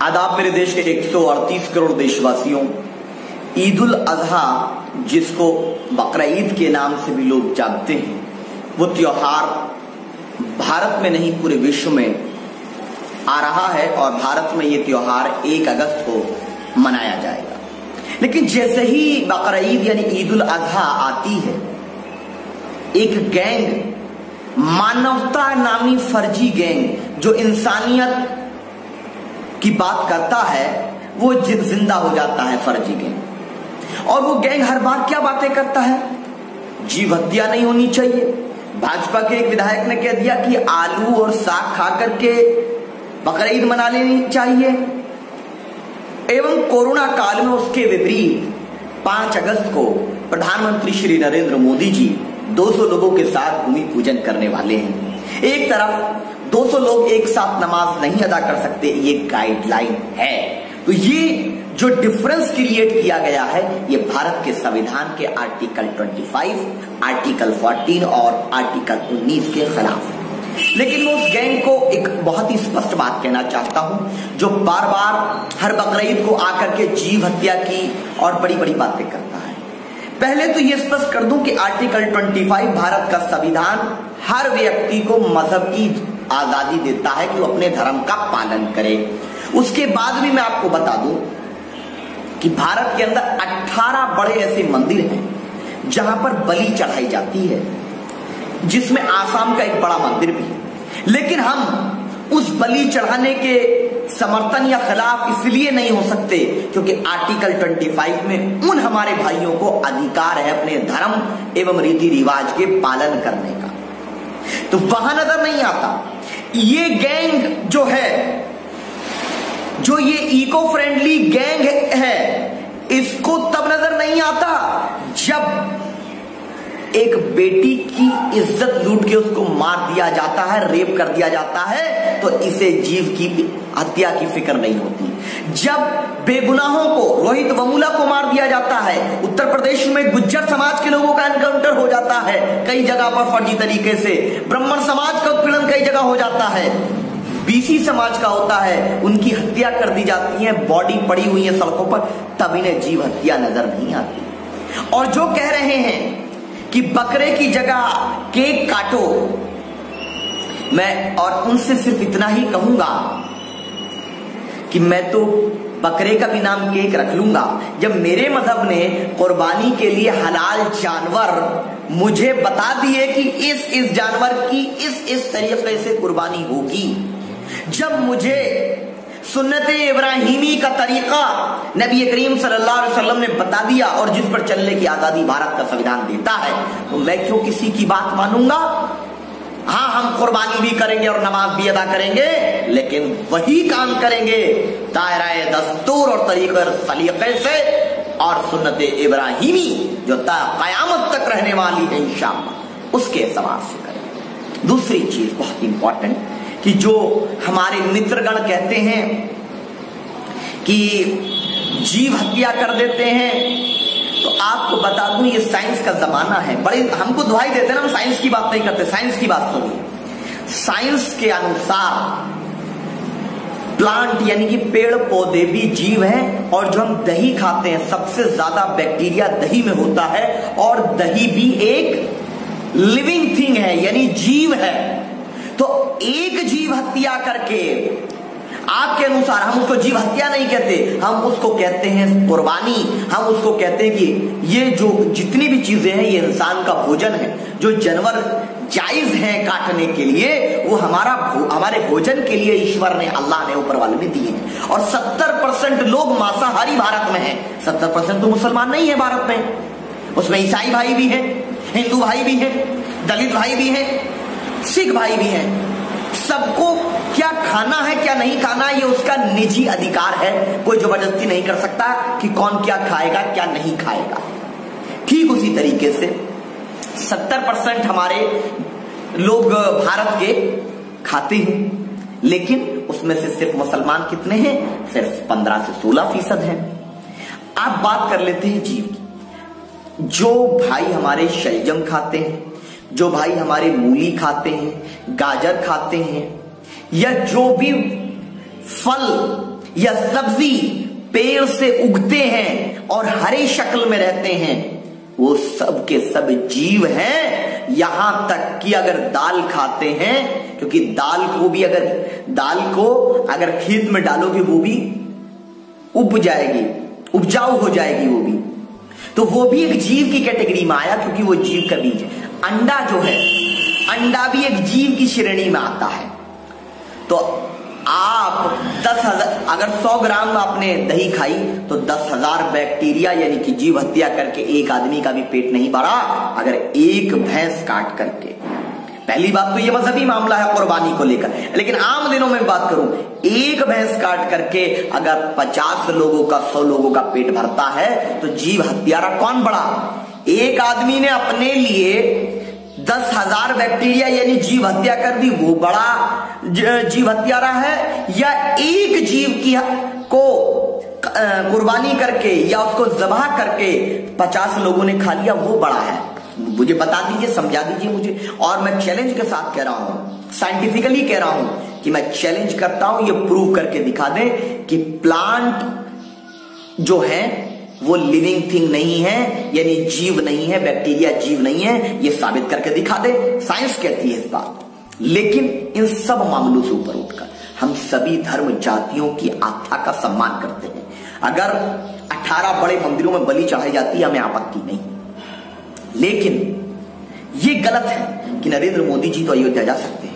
आदाब मेरे देश के 138 करोड़ देशवासियों। ईद उल अजहा, जिसको बकरा ईद के नाम से भी लोग जानते हैं, वो त्योहार भारत में नहीं पूरे विश्व में आ रहा है और भारत में ये त्योहार 1 अगस्त को मनाया जाएगा। लेकिन जैसे ही बकरा ईद यानी ईद उल अजहा आती है, एक गैंग, मानवता नामी फर्जी गैंग जो इंसानियत की बात करता है, वो जिंदा हो जाता है फर्जी गैंग। और वो गैंग हर बार क्या बातें करता है? जीव हत्या नहीं होनी चाहिए। भाजपा के एक विधायक ने कह दिया कि आलू और साग खा करके बकरा ईद मना लेनी चाहिए। एवं कोरोना काल में उसके विपरीत 5 अगस्त को प्रधानमंत्री श्री नरेंद्र मोदी जी 200 लोगों के साथ भूमि पूजन करने वाले हैं। एक तरफ 200 लोग एक साथ नमाज नहीं अदा कर सकते, ये गाइडलाइन है। तो ये जो डिफरेंस क्रिएट किया गया है, ये भारत के संविधान के आर्टिकल 25, आर्टिकल 14 और आर्टिकल 19 के खिलाफ है। लेकिन मैं उस गैंग को एक बहुत ही स्पष्ट बात कहना चाहता हूं, जो बार बार हर बकरा ईद को आकर के जीव हत्या की और बड़ी बड़ी बातें करता है। पहले तो ये स्पष्ट कर दूं कि आर्टिकल 25 भारत का संविधान हर व्यक्ति को मजहब की आजादी देता है कि वो अपने धर्म का पालन करे। उसके बाद भी मैं आपको बता दूं कि भारत के अंदर 18 बड़े ऐसे मंदिर हैं जहां पर बलि चढ़ाई जाती है, जिसमें आसाम का एक बड़ा मंदिर भी है। लेकिन हम उस बलि चढ़ाने के समर्थन या खिलाफ इसलिए नहीं हो सकते क्योंकि आर्टिकल 25 में उन हमारे भाइयों को अधिकार है अपने धर्म एवं रीति रिवाज के पालन करने का। तो वहां नजर नहीं आता। ये गैंग जो है, जो ये इको फ्रेंडली गैंग है, इसको तब नजर नहीं आता जब एक बेटी की इज्जत लूट के उसको मार दिया जाता है, रेप कर दिया जाता है, तो इसे जीव की हत्या की फिक्र नहीं होती। जब बेगुनाहों को, रोहित वमुला को मार दिया जाता है, उत्तर प्रदेश में गुज्जर समाज के लोगों का एनकाउंटर हो जाता है कई जगह पर फर्जी तरीके से, ब्राह्मण समाज का उत्पीड़न कई जगह हो जाता है, बीसी समाज का होता है, उनकी हत्या कर दी जाती है, बॉडी पड़ी हुई है सड़कों पर, तब इन्हें जीव हत्या नजर नहीं आती। और जो कह रहे हैं कि बकरे की जगह केक काटो, मैं और उनसे सिर्फ इतना ही कहूंगा कि मैं तो बकरे का भी नाम केक रख लूंगा। जब मेरे मजहब ने कुर्बानी के लिए हलाल जानवर मुझे बता दिए कि इस जानवर की इस तरीके से कुर्बानी होगी, जब मुझे सुन्नत इब्राहिमी का तरीका नबी करीम सल्लल्लाहु अलैहि वसल्लम ने बता दिया और जिस पर चलने की आजादी भारत का संविधान देता है, तो मैं क्यों किसी की बात मानूंगा? हाँ, हम कुर्बानी भी करेंगे और नमाज भी अदा करेंगे, लेकिन वही काम करेंगे दायराए दस्तूर और तरीके सलीके से और सुन्नत इब्राहिमी जो क़यामत तक रहने वाली है इंशाअल्लाह, उसके एतबार से करेंगे। दूसरी चीज बहुत इंपॉर्टेंट कि जो हमारे मित्रगण कहते हैं कि जीव हत्या कर देते हैं, तो आपको बता दूं ये साइंस का जमाना है। बड़े हमको दुहाई देते हैं, हम साइंस की बात नहीं करते। साइंस की बात सुनिए। साइंस के अनुसार प्लांट यानी कि पेड़ पौधे भी जीव हैं, और जो हम दही खाते हैं सबसे ज्यादा बैक्टीरिया दही में होता है, और दही भी एक लिविंग थिंग है यानी जीव है। तो एक जीव हत्या करके, आपके अनुसार हम उसको जीव हत्या नहीं कहते, हम उसको कहते हैं कुर्बानी। हम उसको कहते हैं कि ये जो जितनी भी चीजें हैं ये इंसान का भोजन है। जो जानवर जायज हैं काटने के लिए, वो हमारे भोजन के लिए ईश्वर ने, अल्लाह ने, ऊपर वाले ने दिए हैं। और 70% लोग मांसाहारी भारत में हैं। 70% तो मुसलमान नहीं है भारत में, उसमें ईसाई भाई भी हैं, हिंदू भाई भी हैं, दलित भाई भी हैं, सिख भाई भी हैं। सबको क्या खाना है क्या नहीं खाना, ये उसका निजी अधिकार है। कोई जबरदस्ती नहीं कर सकता कि कौन क्या खाएगा क्या नहीं खाएगा। ठीक उसी तरीके से 70% हमारे लोग भारत के खाते हैं, लेकिन उसमें से सिर्फ मुसलमान कितने हैं? सिर्फ 15 से 16% हैं। आप बात कर लेते हैं जीव की। जो भाई हमारे शलजम खाते हैं, जो भाई हमारे मूली खाते हैं, गाजर खाते हैं, या जो भी फल या सब्जी पेड़ से उगते हैं और हरे शक्ल में रहते हैं, वो सब के सब जीव हैं। यहां तक कि अगर दाल खाते हैं, क्योंकि दाल को अगर खेत में डालोगे वो भी उग जाएगी, उपजाऊ हो जाएगी वो भी, तो वो भी एक जीव की कैटेगरी में आया, क्योंकि वो जीव का बीज है। अंडा जो है, अंडा भी एक जीव की श्रेणी में आता है। तो आप 10,000 अगर 100 ग्राम आपने दही खाई तो 10,000 बैक्टीरिया यानी कि जीव हत्या करके एक आदमी का भी पेट नहीं बढ़ा अगर एक भैंस काट करके। पहली बात तो ये मजहबी मामला है कुर्बानी को लेकर, लेकिन आम दिनों में बात करूं, एक भैंस काट करके अगर 50 लोगों का 100 लोगों का पेट भरता है तो जीव हत्यारा कौन बड़ा? एक आदमी ने अपने लिए 10,000 बैक्टीरिया यानी जीव हत्या कर दी, वो बड़ा जीव हत्यारा है, या एक जीव की को कुर्बानी करके या उसको ज़बाह करके 50 लोगों ने खा लिया वो बड़ा है? मुझे बता दीजिए, समझा दीजिए मुझे। और मैं चैलेंज के साथ कह रहा हूं, साइंटिफिकली कह रहा हूं कि मैं चैलेंज करता हूं, ये प्रूव करके दिखा दें कि प्लांट जो है वो लिविंग थिंग नहीं है, यानी जीव नहीं है, बैक्टीरिया जीव नहीं है, ये साबित करके दिखा दे। साइंस कहती है इस बात। लेकिन इन सब मामलों से ऊपर उठकर हम सभी धर्म जातियों की आस्था का सम्मान करते हैं। अगर 18 बड़े मंदिरों में बलि चढ़ाई जाती है, हमें आपत्ति नहीं, लेकिन ये गलत है कि नरेंद्र मोदी जी तो अयोध्या जा सकते हैं,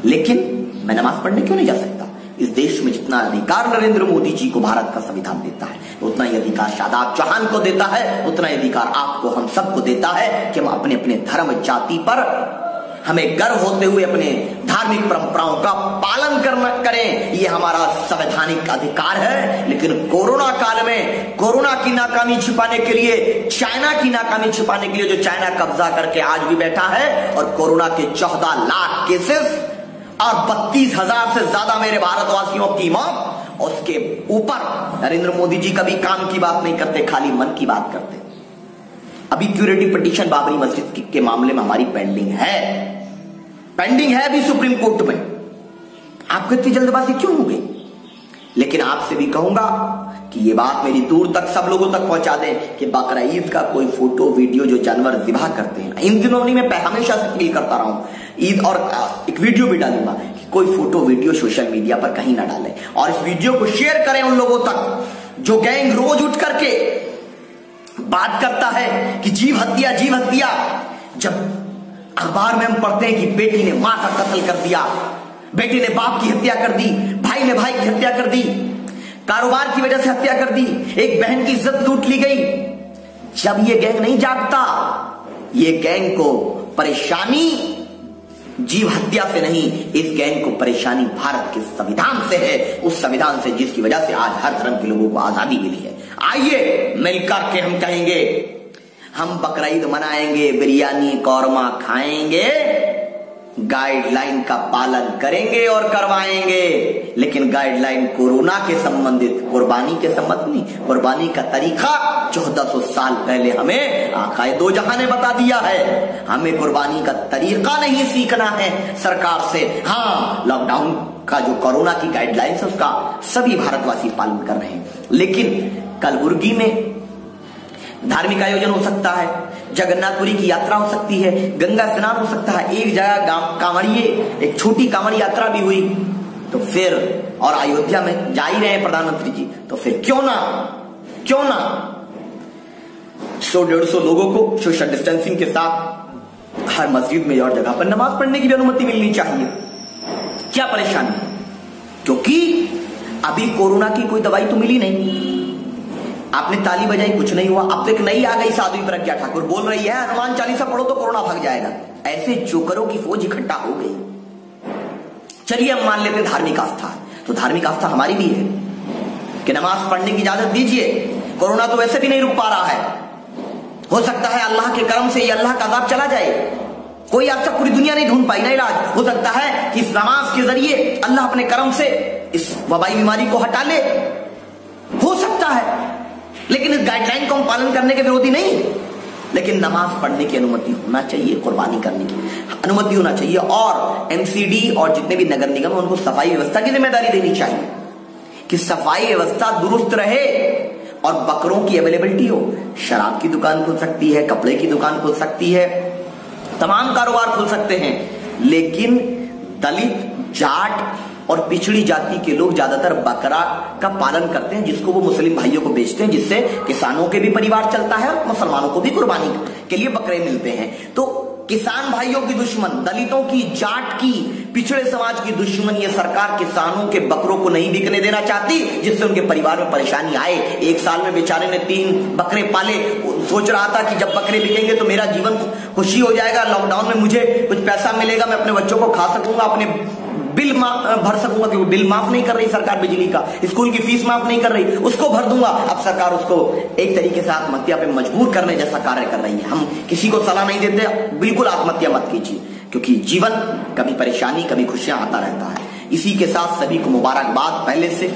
लेकिन मैं नमाज पढ़ने क्यों नहीं जा सकता? इस देश में जितना अधिकार नरेंद्र मोदी जी को भारत का संविधान देता है, उतना ही अधिकार शादाब चौहान को देता है, उतना ही अधिकार आपको, हम सबको देता है कि हम अपने अपने धर्म जाति पर हमें गर्व होते हुए अपने धार्मिक परंपराओं का पालन करें। ये हमारा संवैधानिक अधिकार है। लेकिन कोरोना काल में कोरोना की नाकामी छिपाने के लिए, चाइना की नाकामी छिपाने के लिए, जो चाइना कब्जा करके आज भी बैठा है, और कोरोना के 14 लाख केसेस और 32,000 से ज्यादा मेरे भारतवासियों की मौत, उसके ऊपर नरेंद्र मोदी जी कभी काम की बात नहीं करते, खाली मन की बात करते। अभी क्यूरेटिव पिटीशन बाबरी मस्जिद के मामले में हमारी पेंडिंग है अभी सुप्रीम कोर्ट में। आपको इतनी जल्दबाजी क्यों हो गई? लेकिन आपसे भी कहूंगा कि ये बात मेरी दूर तक सब लोगों तक पहुंचा दें कि बकरा ईद का कोई फोटो वीडियो जो जानवर ज़िबा करते हैं, इन दिनों नहीं, मैं हमेशा से अपील करता रहा हूं, ईद और एक वीडियो भी डालूंगा कि कोई फोटो वीडियो सोशल मीडिया पर कहीं ना डालें, और इस वीडियो को शेयर करें उन लोगों तक जो गैंग रोज उठ करके बात करता है कि जीव हत्या जीव हत्या। जब अखबार में हम पढ़ते हैं कि बेटी ने मां का कत्ल कर दिया, बेटी ने बाप की हत्या कर दी, भाई ने भाई की हत्या कर दी, कारोबार की वजह से हत्या कर दी, एक बहन की इज्जत लूट ली गई, जब ये गैंग नहीं जागता, ये गैंग को परेशानी जीव हत्या से नहीं, इस गैंग को परेशानी भारत के संविधान से है, उस संविधान से जिसकी वजह से आज हर धर्म के लोगों को आजादी मिली है। आइए मिलकर के हम कहेंगे, हम बकरा ईद मनाएंगे, बिरयानी कौरमा खाएंगे, गाइडलाइन का पालन करेंगे और करवाएंगे, लेकिन गाइडलाइन कोरोना के संबंधित, कुर्बानी के संबंध नहीं। कुर्बानी का तरीका 1400 साल पहले हमें आकाए दो जहां ने बता दिया है। हमें कुर्बानी का तरीका नहीं सीखना है सरकार से। हाँ, लॉकडाउन का जो कोरोना की गाइडलाइन है उसका सभी भारतवासी पालन कर रहे हैं, लेकिन कलबुर्गी में धार्मिक आयोजन हो सकता है, जगन्नाथपुरी की यात्रा हो सकती है, गंगा स्नान हो सकता है, एक जगह कांवड़िए एक छोटी कांवड़ यात्रा भी हुई, तो फिर और अयोध्या में जा ही रहे हैं प्रधानमंत्री जी, तो फिर क्यों ना 100-150 लोगों को सोशल डिस्टेंसिंग के साथ हर मस्जिद में और जगह पर नमाज पढ़ने की भी अनुमति मिलनी चाहिए। क्या परेशानी है? क्योंकि अभी कोरोना की कोई दवाई तो मिली नहीं, आपने ताली बजाई कुछ नहीं हुआ। अब तो एक नई आ गई साध्वी प्रज्ञा ठाकुर बोल रही है हनुमान चालीसा पढ़ो तो कोरोना भाग जाएगा। ऐसे जोकरों की फौज इकट्ठा हो गई। चलिए हम मान लेते धार्मिक आस्था है, तो धार्मिक आस्था हमारी भी है कि नमाज पढ़ने की इजाजत दीजिए। कोरोना तो वैसे भी नहीं रुक पा रहा है, हो सकता है अल्लाह के करम से ये अल्लाह का अज़ाब चला जाए। कोई आज तक पूरी दुनिया नहीं ढूंढ पाई ना इलाज। हो सकता है कि इस नमाज के जरिए अल्लाह अपने करम से इस वबाई बीमारी को हटा ले, हो सकता है, लेकिन इस गाइडलाइन को हम पालन करने के विरोधी नहीं। लेकिन नमाज पढ़ने की अनुमति होना चाहिए, कुर्बानी करने की अनुमति होना चाहिए, और एमसीडी और जितने भी नगर निगम उनको सफाई व्यवस्था की जिम्मेदारी देनी चाहिए। कि सफाई व्यवस्था दुरुस्त रहे और बकरों की अवेलेबिलिटी हो। शराब की दुकान खुल सकती है, कपड़े की दुकान खुल सकती है, तमाम कारोबार खुल सकते हैं, लेकिन दलित, जाट और पिछड़ी जाति के लोग ज्यादातर बकरा का पालन करते हैं, जिसको वो मुस्लिम भाइयों को बेचते हैं, जिससे किसानों के भी परिवार चलता है और मुसलमानों को भी कुर्बानी के लिए बकरे मिलते हैं। तो किसान भाइयों की दुश्मन, दलितों की, जाट की, पिछड़े समाज की दुश्मन ये सरकार किसानों के बकरों को नहीं बिकने देना चाहती, जिससे उनके परिवार में परेशानी आए। एक साल में बेचारे ने 3 बकरे पाले, सोच रहा था कि जब बकरे बिकेंगे तो मेरा जीवन खुशी हो जाएगा, लॉकडाउन में मुझे कुछ पैसा मिलेगा, मैं अपने बच्चों को खा सकूंगा, अपने बिल भर सकूंगा, क्योंकि बिल माफ नहीं कर रही सरकार बिजली का, स्कूल की फीस माफ नहीं कर रही, उसको भर दूंगा। अब सरकार उसको एक तरीके से आत्महत्या पे मजबूर करने जैसा कार्य कर रही है। हम किसी को सलाह नहीं देते, बिल्कुल आत्महत्या मत कीजिए, क्योंकि जीवन कभी परेशानी कभी खुशियां आता रहता है। इसी के साथ सभी को मुबारकबाद, पहले से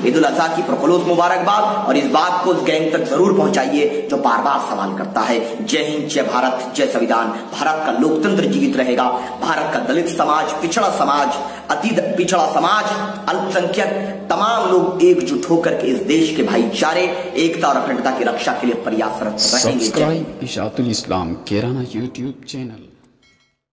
ईद उल अजहा की प्रखलूस मुबारकबाद, और इस बात को उस गैंग तक जरूर पहुंचाइए जो बार बार सवाल करता है। जय हिंद, जय भारत, जय संविधान। भारत का लोकतंत्र जीवित रहेगा, भारत का दलित समाज, पिछड़ा समाज, अति पिछड़ा समाज, अल्पसंख्यक, तमाम लोग एकजुट होकर के इस देश के भाईचारे, एकता और अखंडता की रक्षा के लिए प्रयासरत रहेंगे। सब्सक्राइब इशातुल इस्लाम केराना यूट्यूब चैनल।